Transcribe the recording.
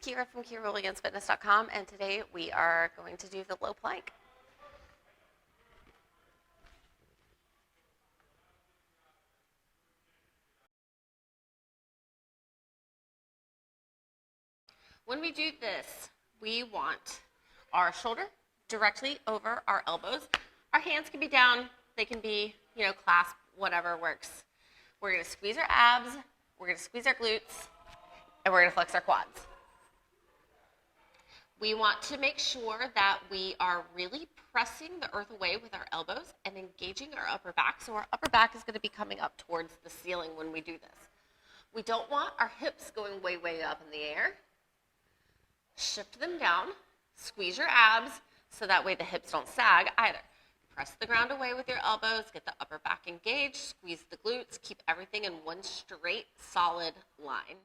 Kyra from KyraWilliamsFitness.com, and today we are going to do the low plank. When we do this, we want our shoulder directly over our elbows. Our hands can be down, they can be, clasped, whatever works. We're gonna squeeze our abs, we're gonna squeeze our glutes, and we're gonna flex our quads. We want to make sure that we are really pressing the earth away with our elbows and engaging our upper back. So our upper back is gonna be coming up towards the ceiling when we do this. We don't want our hips going way, way up in the air. Shift them down, squeeze your abs, so that way the hips don't sag either. Press the ground away with your elbows, get the upper back engaged, squeeze the glutes, keep everything in one straight, solid line.